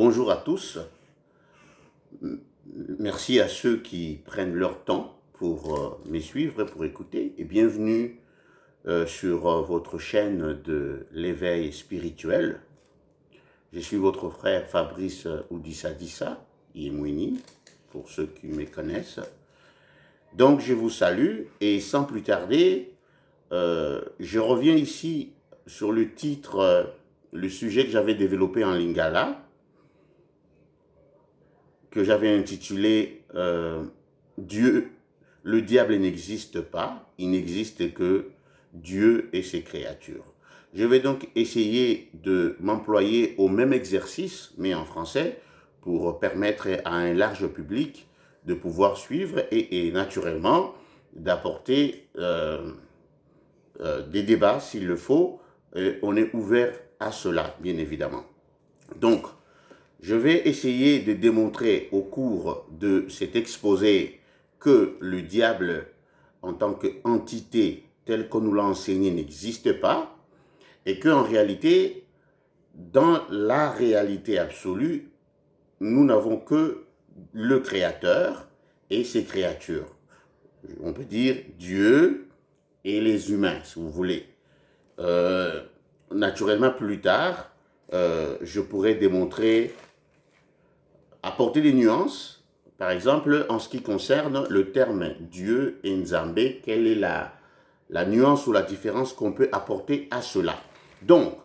Bonjour à tous. Merci à ceux qui prennent leur temps pour me suivre et pour écouter. Et bienvenue sur votre chaîne de l'éveil spirituel. Je suis votre frère Fabrice Oudissa Dissa, Yemwini, pour ceux qui me connaissent. Donc je vous salue et sans plus tarder, je reviens ici sur le titre, le sujet que j'avais développé en Lingala, que j'avais intitulé Dieu, le diable n'existe pas, il n'existe que Dieu et ses créatures. Je vais donc essayer de m'employer au même exercice, mais en français, pour permettre à un large public de pouvoir suivre et naturellement d'apporter des débats s'il le faut. On est ouvert à cela, bien évidemment. Donc, je vais essayer de démontrer au cours de cet exposé que le diable, en tant qu'entité telle qu'on nous l'a enseigné, n'existe pas et qu'en réalité, dans la réalité absolue, nous n'avons que le Créateur et ses créatures. On peut dire Dieu et les humains, si vous voulez. Naturellement, plus tard, je pourrais démontrer, apporter des nuances. Par exemple, en ce qui concerne le terme Dieu et Nzambé, quelle est la nuance ou la différence qu'on peut apporter à cela? Donc,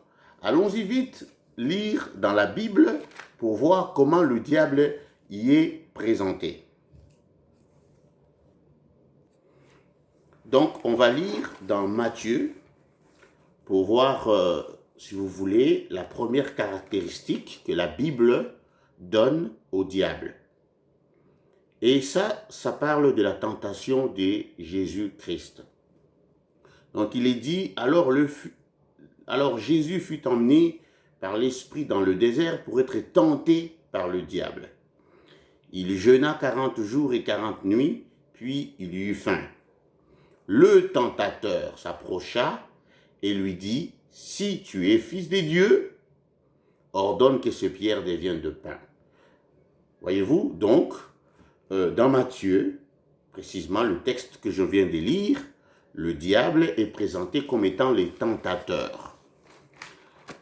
allons-y vite lire dans la Bible pour voir comment le diable y est présenté. Donc, on va lire dans Matthieu pour voir, si vous voulez, la première caractéristique que la Bible donne au diable. Et ça parle de la tentation de Jésus-Christ. Donc il est dit, alors Jésus fut emmené par l'Esprit dans le désert pour être tenté par le diable. Il jeûna 40 jours et 40 nuits, puis il eut faim. Le tentateur s'approcha et lui dit, « Si tu es fils de Dieu, ordonne que ces pierres deviennent de pain. » Voyez-vous, donc, dans Matthieu, précisément le texte que je viens de lire, le diable est présenté comme étant les tentateurs.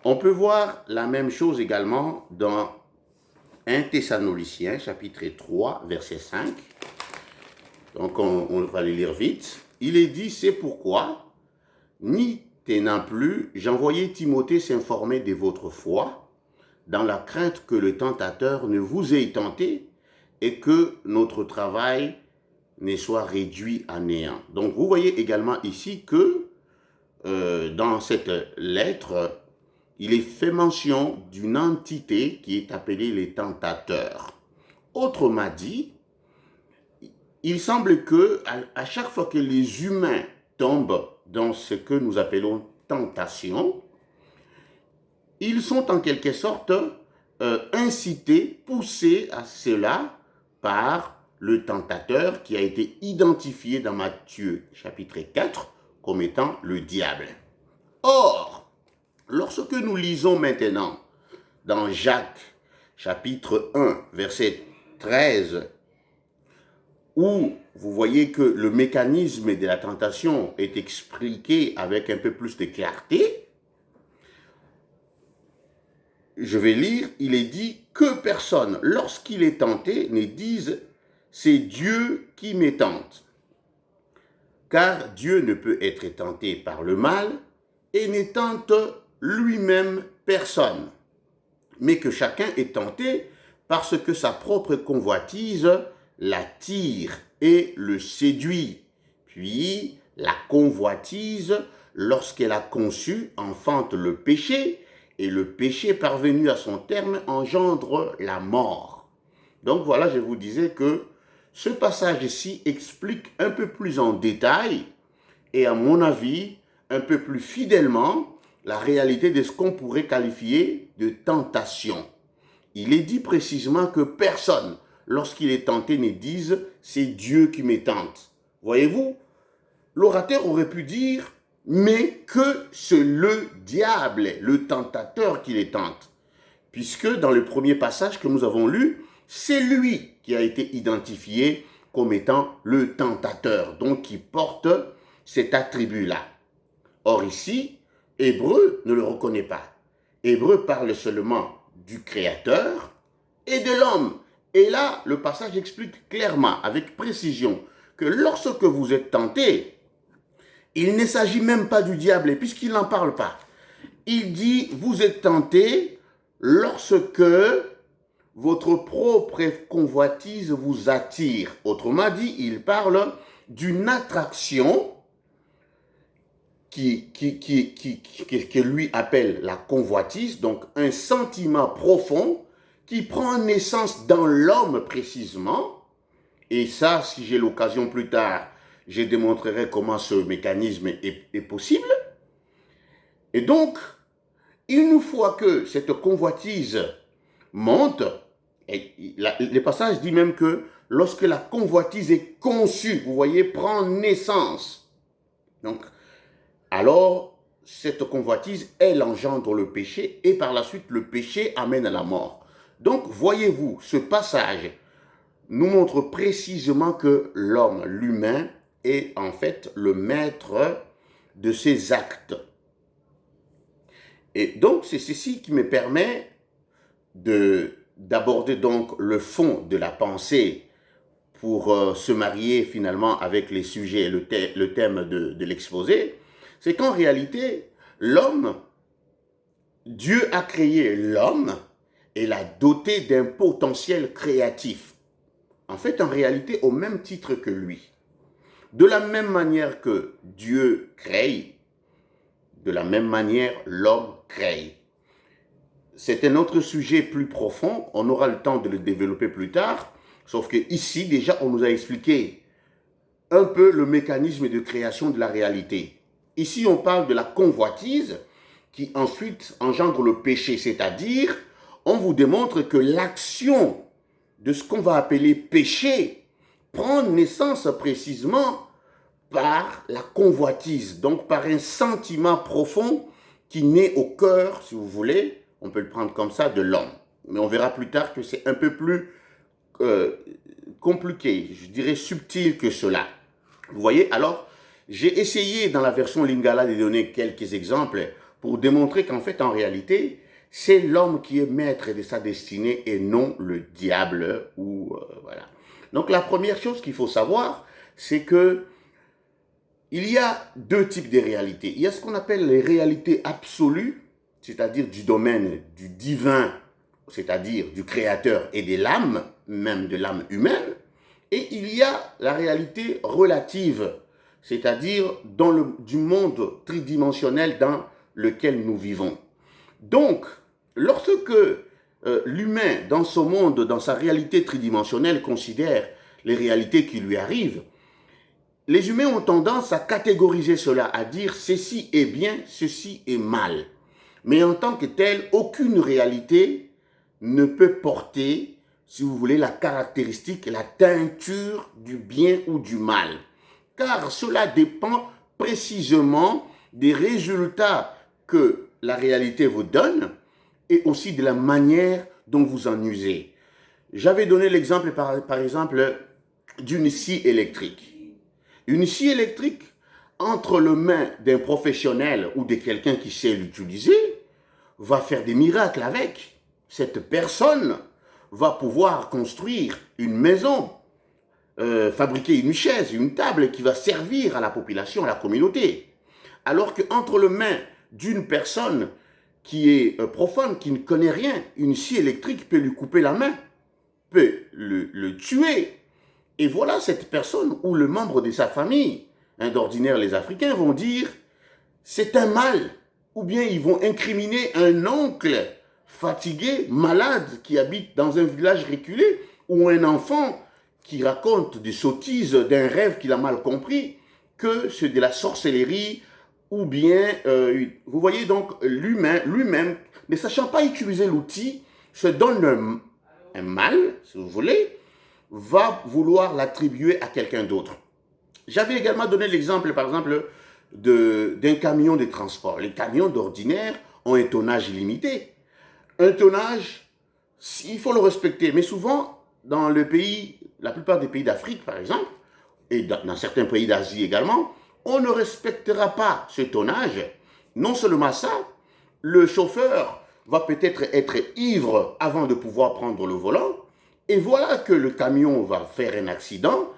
On peut voir la même chose également dans 1 Thessaloniciens, chapitre 3, verset 5. Donc, on va les lire vite. Il est dit, c'est pourquoi, n'y tenant plus, j'envoyai Timothée s'informer de votre foi, dans la crainte que le tentateur ne vous ait tenté et que notre travail ne soit réduit à néant. Donc, vous voyez également ici que dans cette lettre, il est fait mention d'une entité qui est appelée les tentateurs. Autrement dit, il semble que à chaque fois que les humains tombent dans ce que nous appelons tentation, ils sont en quelque sorte incités, poussés à cela par le tentateur qui a été identifié dans Matthieu chapitre 4 comme étant le diable. Or, lorsque nous lisons maintenant dans Jacques chapitre 1 verset 13, où vous voyez que le mécanisme de la tentation est expliqué avec un peu plus de clarté, je vais lire, il est dit que personne, lorsqu'il est tenté, ne dise « c'est Dieu qui me tente ». Car Dieu ne peut être tenté par le mal et ne tente lui-même personne, mais que chacun est tenté parce que sa propre convoitise l'attire et le séduit. Puis la convoitise, lorsqu'elle a conçu, enfante le péché, et le péché parvenu à son terme engendre la mort. Donc voilà, je vous disais que ce passage-ci explique un peu plus en détail, et à mon avis, un peu plus fidèlement, la réalité de ce qu'on pourrait qualifier de tentation. Il est dit précisément que personne, lorsqu'il est tenté, ne dise « c'est Dieu qui me tente ». Voyez-vous, l'orateur aurait pu dire « mais que c'est le diable, le tentateur qui les tente ». puisque dans le premier passage que nous avons lu, c'est lui qui a été identifié comme étant le tentateur, donc qui porte cet attribut-là. Or ici, Hébreu ne le reconnaît pas. Hébreu parle seulement du Créateur et de l'homme. Et là, le passage explique clairement, avec précision, que lorsque vous êtes tenté, il ne s'agit même pas du diable, puisqu'il n'en parle pas. Il dit, vous êtes tenté lorsque votre propre convoitise vous attire. Autrement dit, il parle d'une attraction que lui appelle la convoitise, donc un sentiment profond qui prend naissance dans l'homme précisément. Et ça, si j'ai l'occasion plus tard, je démontrerai comment ce mécanisme est possible. Et donc, une fois que cette convoitise monte, et le passage dit même que lorsque la convoitise est conçue, vous voyez, prend naissance. Donc, alors, cette convoitise, elle engendre le péché et par la suite, le péché amène à la mort. Donc, voyez-vous, ce passage nous montre précisément que l'homme, l'humain, est en fait le maître de ses actes. Et donc, c'est ceci qui me permet d'aborder donc le fond de la pensée pour se marier finalement avec les sujets, le thème de l'exposé. C'est qu'en réalité, l'homme, Dieu a créé l'homme et l'a doté d'un potentiel créatif. En fait, en réalité, au même titre que lui. De la même manière que Dieu crée, de la même manière, l'homme crée. C'est un autre sujet plus profond, on aura le temps de le développer plus tard, sauf que ici, déjà, on nous a expliqué un peu le mécanisme de création de la réalité. Ici, on parle de la convoitise qui ensuite engendre le péché, c'est-à-dire, on vous démontre que l'action de ce qu'on va appeler péché prend naissance précisément par la convoitise, donc par un sentiment profond qui naît au cœur, si vous voulez, on peut le prendre comme ça, de l'homme. Mais on verra plus tard que c'est un peu plus compliqué, je dirais subtil que cela. Vous voyez, alors, j'ai essayé dans la version Lingala de donner quelques exemples pour démontrer qu'en fait, en réalité, c'est l'homme qui est maître de sa destinée et non le diable. Voilà. Donc la première chose qu'il faut savoir, c'est que il y a deux types de réalités. Il y a ce qu'on appelle les réalités absolues, c'est-à-dire du domaine du divin, c'est-à-dire du créateur et de l'âme, même de l'âme humaine. Et il y a la réalité relative, c'est-à-dire du monde tridimensionnel dans lequel nous vivons. Donc, lorsque l'humain, dans ce monde, dans sa réalité tridimensionnelle, considère les réalités qui lui arrivent, les humains ont tendance à catégoriser cela, à dire ceci est bien, ceci est mal. Mais en tant que tel, aucune réalité ne peut porter, si vous voulez, la caractéristique, la teinture du bien ou du mal. Car cela dépend précisément des résultats que la réalité vous donne et aussi de la manière dont vous en usez. J'avais donné l'exemple, par exemple, d'une scie électrique. Une scie électrique, entre les mains d'un professionnel ou de quelqu'un qui sait l'utiliser, va faire des miracles avec. Cette personne va pouvoir construire une maison, fabriquer une chaise, une table qui va servir à la population, à la communauté. Alors qu'entre les mains d'une personne qui est profane, qui ne connaît rien, une scie électrique peut lui couper la main, peut le tuer. Et voilà cette personne ou le membre de sa famille, d'ordinaire les Africains vont dire c'est un mal, ou bien ils vont incriminer un oncle fatigué, malade, qui habite dans un village reculé, ou un enfant qui raconte des sottises d'un rêve qu'il a mal compris, que c'est de la sorcellerie, ou bien, vous voyez donc, lui-même, ne sachant pas utiliser l'outil, se donne un mal, si vous voulez, va vouloir l'attribuer à quelqu'un d'autre. J'avais également donné l'exemple, par exemple, d'un camion de transport. Les camions d'ordinaire ont un tonnage limité. Un tonnage, il faut le respecter. Mais souvent, dans le pays, la plupart des pays d'Afrique, par exemple, et dans certains pays d'Asie également, on ne respectera pas ce tonnage. Non seulement ça, le chauffeur va peut-être être ivre avant de pouvoir prendre le volant, et voilà que le camion va faire un accident,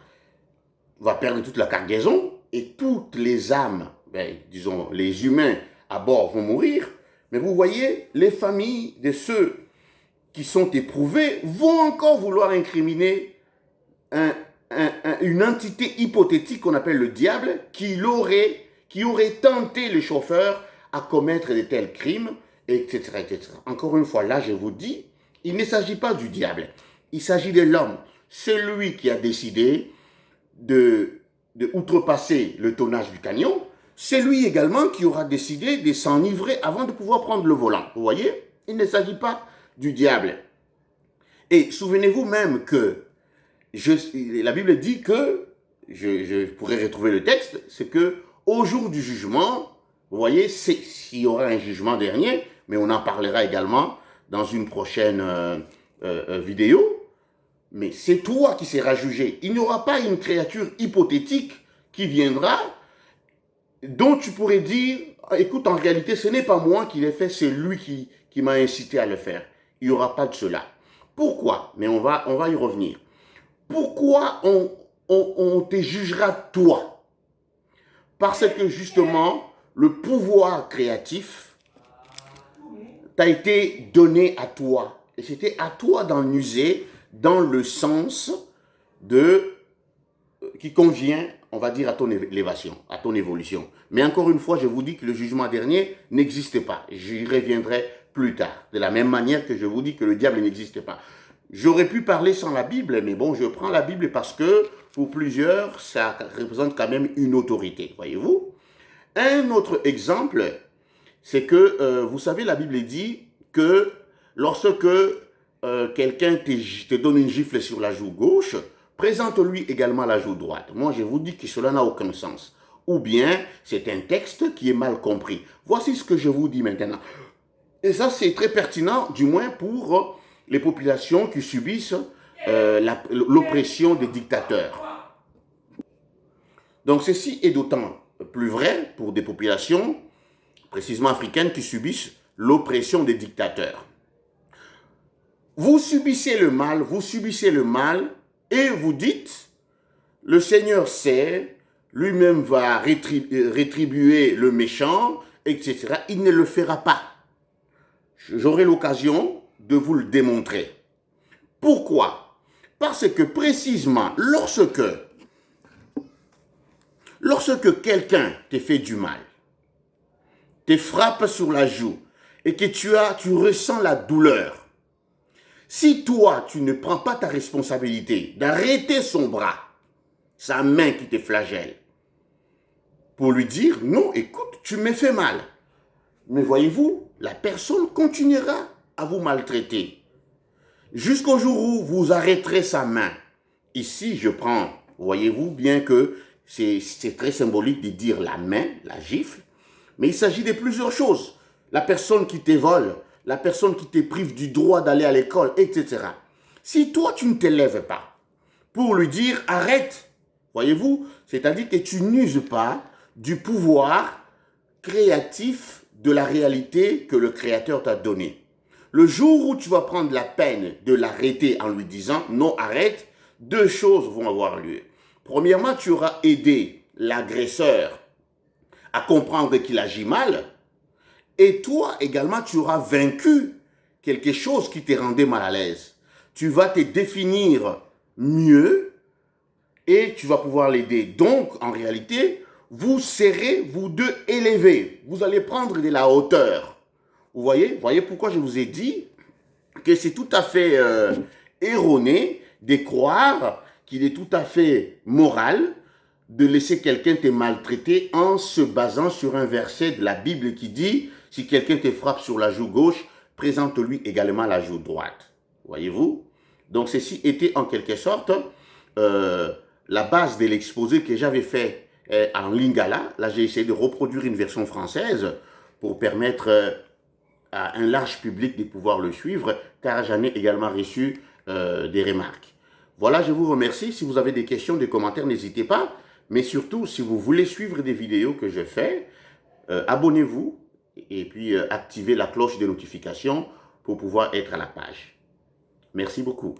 va perdre toute la cargaison, et toutes les âmes, disons les humains à bord vont mourir. Mais vous voyez, les familles de ceux qui sont éprouvés vont encore vouloir incriminer une entité hypothétique qu'on appelle le diable qui aurait tenté le chauffeur à commettre de tels crimes, etc., etc. Encore une fois, là, je vous dis, il ne s'agit pas du diable. Il s'agit de l'homme, celui qui a décidé de outrepasser le tonnage du camion. C'est lui également qui aura décidé de s'enivrer avant de pouvoir prendre le volant. Vous voyez, il ne s'agit pas du diable. Et souvenez-vous même que la Bible dit que, je pourrais retrouver le texte, c'est que au jour du jugement, vous voyez, s'il y aura un jugement dernier, mais on en parlera également dans une prochaine vidéo, mais c'est toi qui seras jugé. Il n'y aura pas une créature hypothétique qui viendra, dont tu pourrais dire, écoute, en réalité, ce n'est pas moi qui l'ai fait, c'est lui qui m'a incité à le faire. Il n'y aura pas de cela. Pourquoi? Mais on va y revenir. Pourquoi on te jugera toi? Parce que justement, le pouvoir créatif t'a été donné à toi. Et c'était à toi d'en user dans le sens qui convient, on va dire, à ton élévation, à ton évolution. Mais encore une fois, je vous dis que le jugement dernier n'existe pas. J'y reviendrai plus tard. De la même manière que je vous dis que le diable n'existe pas. J'aurais pu parler sans la Bible, mais bon, je prends la Bible parce que pour plusieurs, ça représente quand même une autorité, voyez-vous. Un autre exemple, c'est que, vous savez, la Bible dit que lorsque quelqu'un te donne une gifle sur la joue gauche, présente-lui également la joue droite. Moi, je vous dis que cela n'a aucun sens. Ou bien, c'est un texte qui est mal compris. Voici ce que je vous dis maintenant. Et ça, c'est très pertinent, du moins pour les populations qui subissent l'oppression des dictateurs. Donc, ceci est d'autant plus vrai pour des populations, précisément africaines, qui subissent l'oppression des dictateurs. Vous subissez le mal, et vous dites, le Seigneur sait, lui-même va rétribuer le méchant, etc. Il ne le fera pas. J'aurai l'occasion de vous le démontrer. Pourquoi? Parce que précisément, lorsque quelqu'un te fait du mal, te frappe sur la joue, et que tu ressens la douleur, si toi, tu ne prends pas ta responsabilité d'arrêter son bras, sa main qui te flagelle, pour lui dire, non, écoute, tu me fais mal. Mais voyez-vous, la personne continuera à vous maltraiter. Jusqu'au jour où vous arrêterez sa main. Ici, je prends, voyez-vous bien que c'est très symbolique de dire la main, la gifle, mais il s'agit de plusieurs choses. La personne qui te vole, la personne qui te prive du droit d'aller à l'école, etc. Si toi, tu ne te lèves pas pour lui dire « arrête », voyez-vous, c'est-à-dire que tu n'uses pas du pouvoir créatif de la réalité que le Créateur t'a donnée. Le jour où tu vas prendre la peine de l'arrêter en lui disant « non, arrête », deux choses vont avoir lieu. Premièrement, tu auras aidé l'agresseur à comprendre qu'il agit mal, et toi également, tu auras vaincu quelque chose qui te rendait mal à l'aise. Tu vas te définir mieux et tu vas pouvoir l'aider. Donc, en réalité, vous serez, vous deux, élevés. Vous allez prendre de la hauteur. Vous voyez pourquoi je vous ai dit que c'est tout à fait erroné de croire qu'il est tout à fait moral de laisser quelqu'un te maltraiter en se basant sur un verset de la Bible qui dit « Si quelqu'un te frappe sur la joue gauche, présente-lui également la joue droite. » Voyez-vous? Donc, ceci était en quelque sorte la base de l'exposé que j'avais fait en lingala. Là, j'ai essayé de reproduire une version française pour permettre à un large public de pouvoir le suivre, car j'en ai également reçu des remarques. Voilà, je vous remercie. Si vous avez des questions, des commentaires, n'hésitez pas. Mais surtout, si vous voulez suivre des vidéos que je fais, abonnez-vous et puis activez la cloche de notification pour pouvoir être à la page. Merci beaucoup.